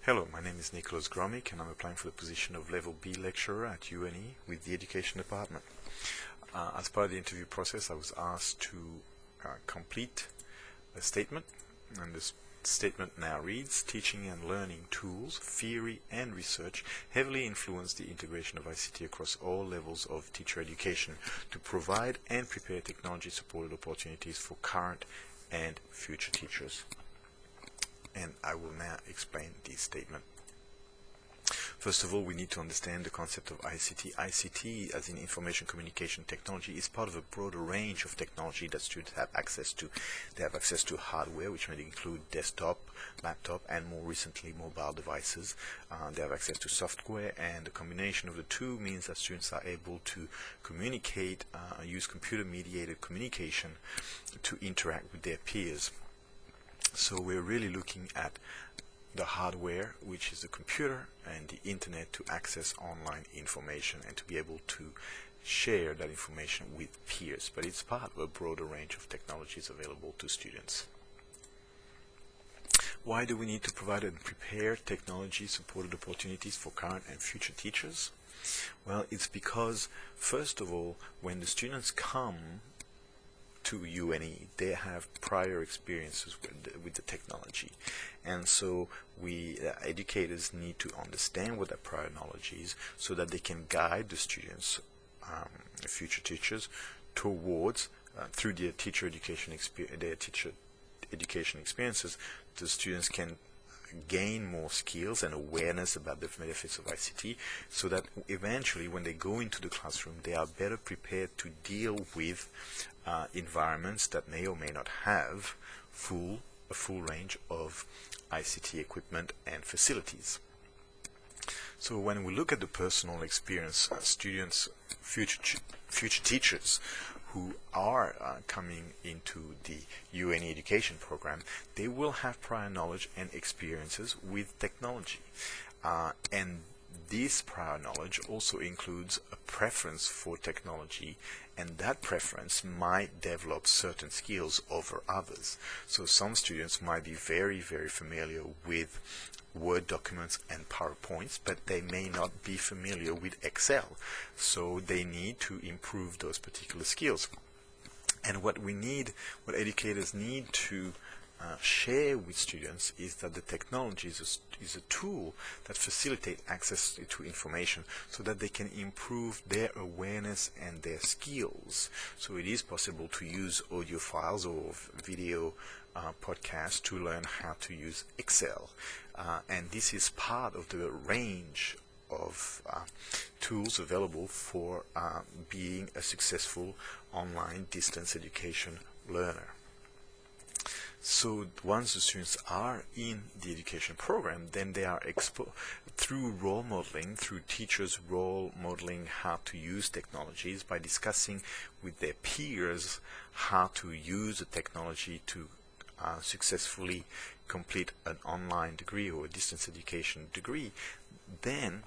Hello, my name is Nicholas Gromik and I'm applying for the position of Level B lecturer at UNE with the Education Department. As part of the interview process, I was asked to complete a statement, and this statement now reads: teaching and learning tools, theory and research heavily influence the integration of ICT across all levels of teacher education to provide and prepare technology-supported opportunities for current and future teachers. And I will now explain this statement. First of all, we need to understand the concept of ICT. ICT, as in information communication technology, is part of a broader range of technology that students have access to. They have access to hardware, which may include desktop, laptop, and more recently mobile devices. They have access to software, and the combination of the two means that students are able to communicate, use computer-mediated communication to interact with their peers. So we're really looking at the hardware, which is the computer and the internet, to access online information and to be able to share that information with peers. But it's part of a broader range of technologies available to students. Why do we need to provide and prepare technology-supported opportunities for current and future teachers? Well, it's because, first of all, when the students come to UNE, they have prior experiences with the technology, and so we educators need to understand what that prior knowledge is so that they can guide the students, future teachers, towards through their teacher education experiences, the students can gain more skills and awareness about the benefits of ICT, so that eventually when they go into the classroom they are better prepared to deal with environments that may or may not have a full range of ICT equipment and facilities. So when we look at the personal experience, students, future teachers who are coming into the UNE education program, they will have prior knowledge and experiences with technology. And this prior knowledge also includes a preference for technology, and that preference might develop certain skills over others. So some students might be very familiar with Word documents and PowerPoints, but they may not be familiar with Excel. So they need to improve those particular skills. And what educators need to share with students is that the technology is a tool that facilitates access to information so that they can improve their awareness and their skills. So it is possible to use audio files or video podcasts to learn how to use Excel. And this is part of the range of tools available for being a successful online distance education learner. So once the students are in the education program, then they are exposed through role modeling, through teachers role modeling how to use technologies by discussing with their peers how to use the technology to successfully complete an online degree or a distance education degree. Then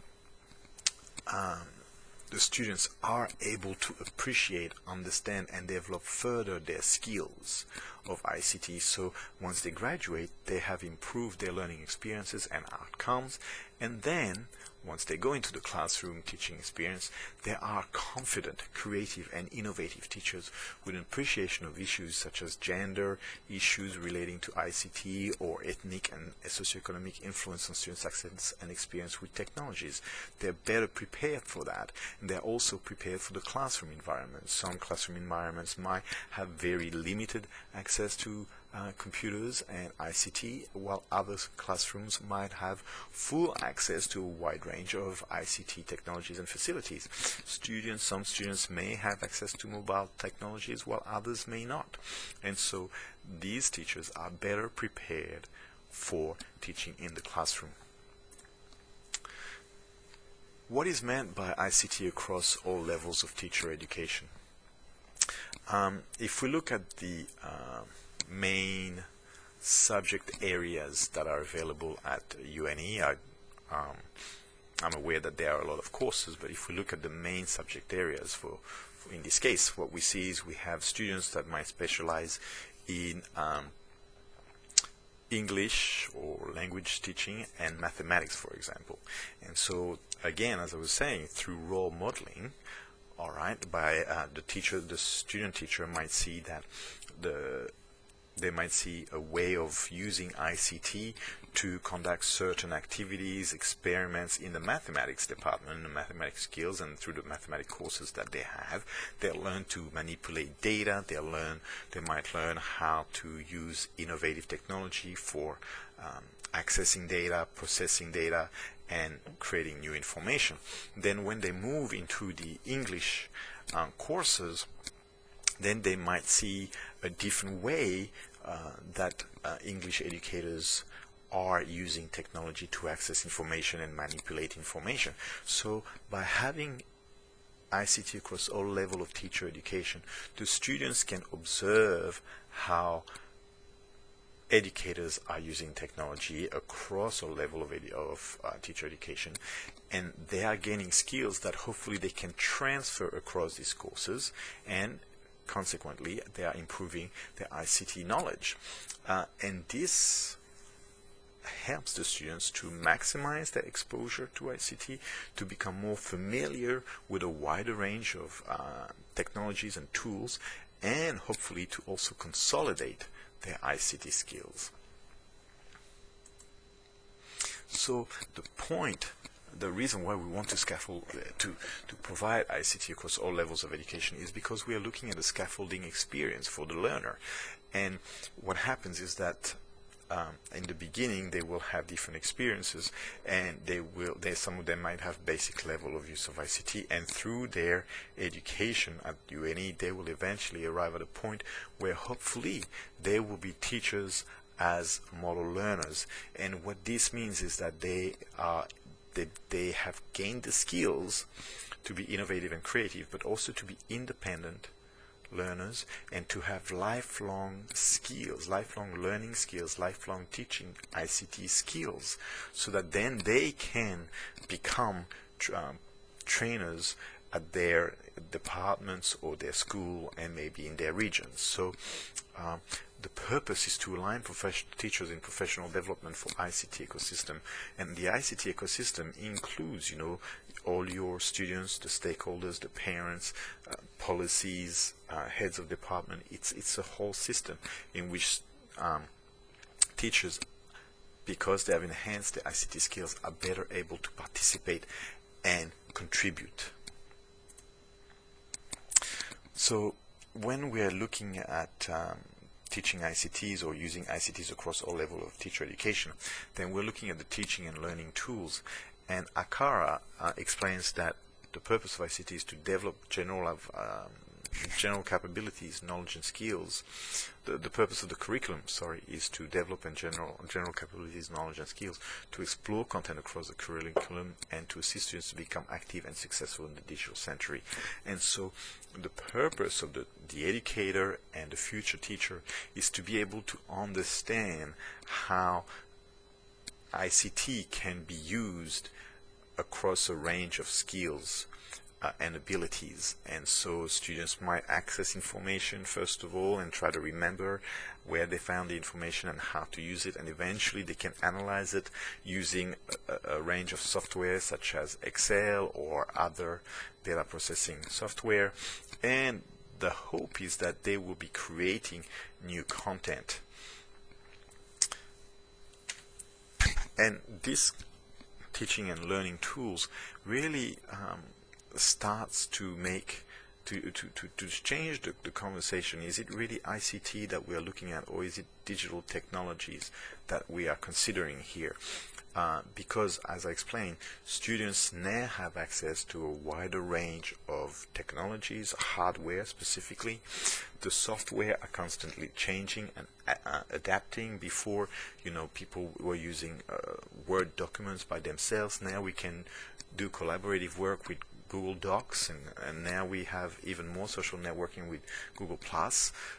the students are able to appreciate, understand, and develop further their skills of ICT. So once they graduate, they have improved their learning experiences and outcomes, and then once they go into the classroom teaching experience, they are confident, creative, and innovative teachers with an appreciation of issues such as gender, issues relating to ICT, or ethnic and socioeconomic influence on students' access and experience with technologies. They're better prepared for that, and they're also prepared for the classroom environment. Some classroom environments might have very limited access to computers and ICT, while other classrooms might have full access to a wide range of ICT technologies and facilities. Some students may have access to mobile technologies while others may not. And so these teachers are better prepared for teaching in the classroom. What is meant by ICT across all levels of teacher education? If we look at the main subject areas that are available at UNE, I'm aware that there are a lot of courses, but if we look at the main subject areas in this case, what we see is we have students that might specialize in English or language teaching and mathematics, for example. And so again, as I was saying, through role modeling, all right, by the student teacher might see that they might see a way of using ICT to conduct certain activities, experiments in the mathematics department, the mathematics skills, and through the mathematics courses that they have, they'll learn to manipulate data. They might learn how to use innovative technology for accessing data, processing data, and creating new information. Then when they move into the English courses, then they might see a different way that English educators are using technology to access information and manipulate information. So by having ICT across all levels of teacher education, the students can observe how educators are using technology across all levels of teacher education, and they are gaining skills that hopefully they can transfer across these courses, and consequently they are improving their ICT knowledge. And this helps the students to maximize their exposure to ICT, to become more familiar with a wider range of technologies and tools, and hopefully to also consolidate their ICT skills. So the reason why we want to scaffold to provide ICT across all levels of education is because we are looking at a scaffolding experience for the learner. And what happens is that in the beginning they will have different experiences, and some of them might have basic level of use of ICT, and through their education at UNE they will eventually arrive at a point where hopefully they will be teachers as model learners. And what this means is that they have gained the skills to be innovative and creative, but also to be independent learners, and to have lifelong skills, lifelong learning skills, lifelong teaching ICT skills, so that then they can become trainers at their departments or their school and maybe in their regions. So the purpose is to align teachers in professional development for ICT ecosystem, and the ICT ecosystem includes, all your students, the stakeholders, the parents, policies, heads of department. It's a whole system in which teachers, because they have enhanced their ICT skills, are better able to participate and contribute. So when we are looking at teaching ICTs or using ICTs across all levels of teacher education, then we're looking at the teaching and learning tools. And Akara explains that the purpose of ICT is to develop general capabilities, knowledge and skills. The purpose of the curriculum, is to develop general capabilities, knowledge and skills, to explore content across the curriculum, and to assist students to become active and successful in the digital century. And so the purpose of the educator and the future teacher is to be able to understand how ICT can be used across a range of skills and abilities. And so students might access information first of all and try to remember where they found the information and how to use it, and eventually they can analyze it using a range of software such as Excel or other data processing software. And the hope is that they will be creating new content. And this teaching and learning tools really starts to make to change the conversation. Is it really ICT that we are looking at, or is it digital technologies that we are considering here? Because, as I explained, students now have access to a wider range of technologies, hardware specifically. The software are constantly changing and adapting. Before, people were using Word documents by themselves. Now we can do collaborative work with Google Docs, and now we have even more social networking with Google+.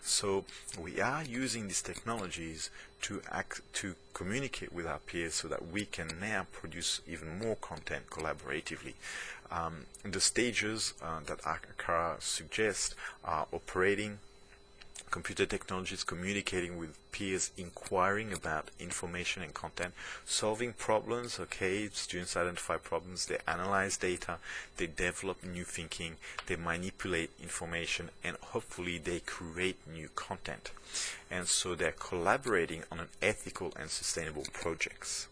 So we are using these technologies to communicate with our peers, so that we can now produce even more content collaboratively. The stages that Akara suggests are operating, computer technologies, communicating with peers, inquiring about information and content, solving problems. Okay, students identify problems, they analyze data, they develop new thinking, they manipulate information, and hopefully they create new content. And so they're collaborating on an ethical and sustainable projects.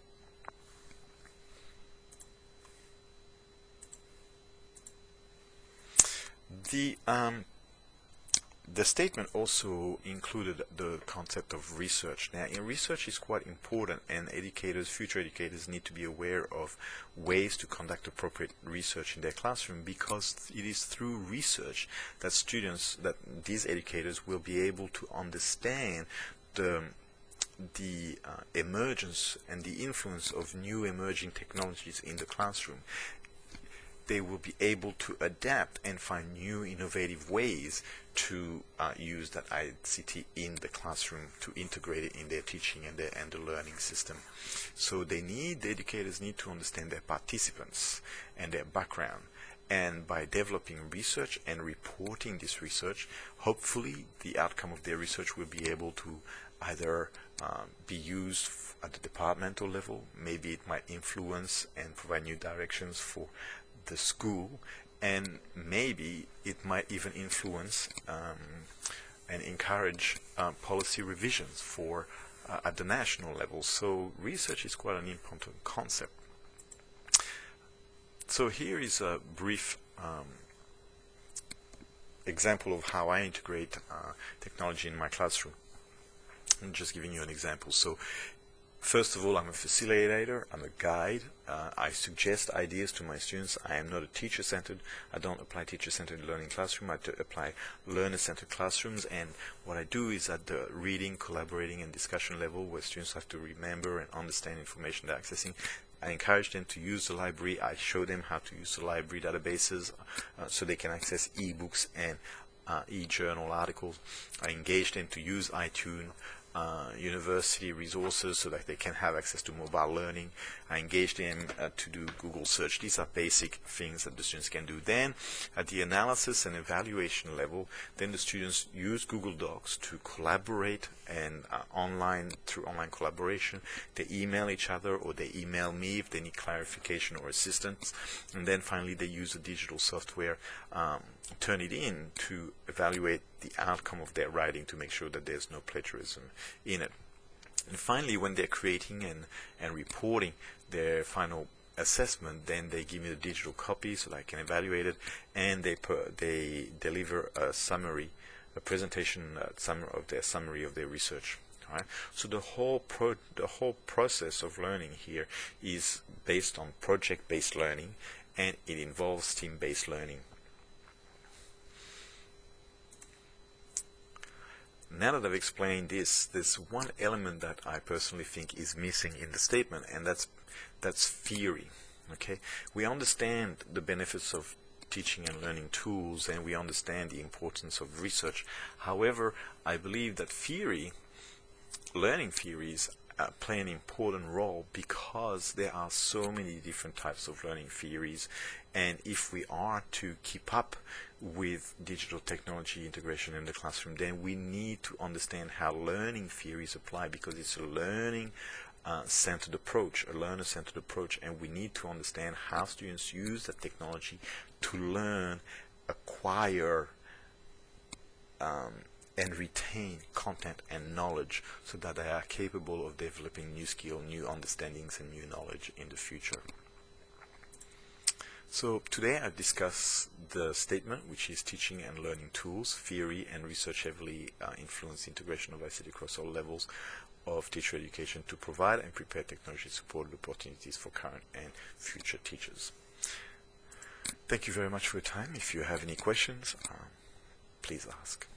The statement also included the concept of research. Now, research is quite important, and educators, future educators, need to be aware of ways to conduct appropriate research in their classroom, because it is through research that these educators will be able to understand the emergence and the influence of new emerging technologies in the classroom. They will be able to adapt and find new innovative ways to use that ICT in the classroom, to integrate it in their teaching and the learning system. So the educators need to understand their participants and their background. And by developing research and reporting this research, hopefully the outcome of their research will be able to either be used at the departmental level. Maybe it might influence and provide new directions for the school, and maybe it might even influence and encourage policy revisions for at the national level. So research is quite an important concept. So here is a brief example of how I integrate technology in my classroom. I'm just giving you an example. So first of all, I'm a facilitator, I'm a guide, I suggest ideas to my students. I am not a teacher-centered, I don't apply teacher-centered learning classroom, I apply learner-centered classrooms, and what I do is at the reading, collaborating, and discussion level, where students have to remember and understand information they're accessing, I encourage them to use the library. I show them how to use the library databases so they can access e-books and e-journal articles. I engage them to use iTunes, university resources, so that they can have access to mobile learning. I engage them to do Google search. These are basic things that the students can do. Then at the analysis and evaluation level, then the students use Google Docs to collaborate, and through online collaboration they email each other, or they email me if they need clarification or assistance. And then finally they use the digital software, turn it in to evaluate the outcome of their writing, to make sure that there's no plagiarism in it. And finally, when they're creating and reporting their final assessment, then they give me the digital copy so that I can evaluate it, and they deliver a summary, a presentation of their summary of their research. All right? So the whole process of learning here is based on project-based learning, and it involves team-based learning. Now that I've explained this, there's one element that I personally think is missing in the statement, and that's theory. Okay, we understand the benefits of teaching and learning tools, and we understand the importance of research. However, I believe that learning theories play an important role, because there are so many different types of learning theories, and if we are to keep up with digital technology integration in the classroom, then we need to understand how learning theories apply, because it's a learner-centered approach, and we need to understand how students use that technology to learn, acquire, and retain content and knowledge, so that they are capable of developing new skills, new understandings, and new knowledge in the future. So today I've discussed the statement, which is teaching and learning tools, theory and research heavily influence integration of ICT across all levels of teacher education to provide and prepare technology-supported opportunities for current and future teachers. Thank you very much for your time. If you have any questions, please ask.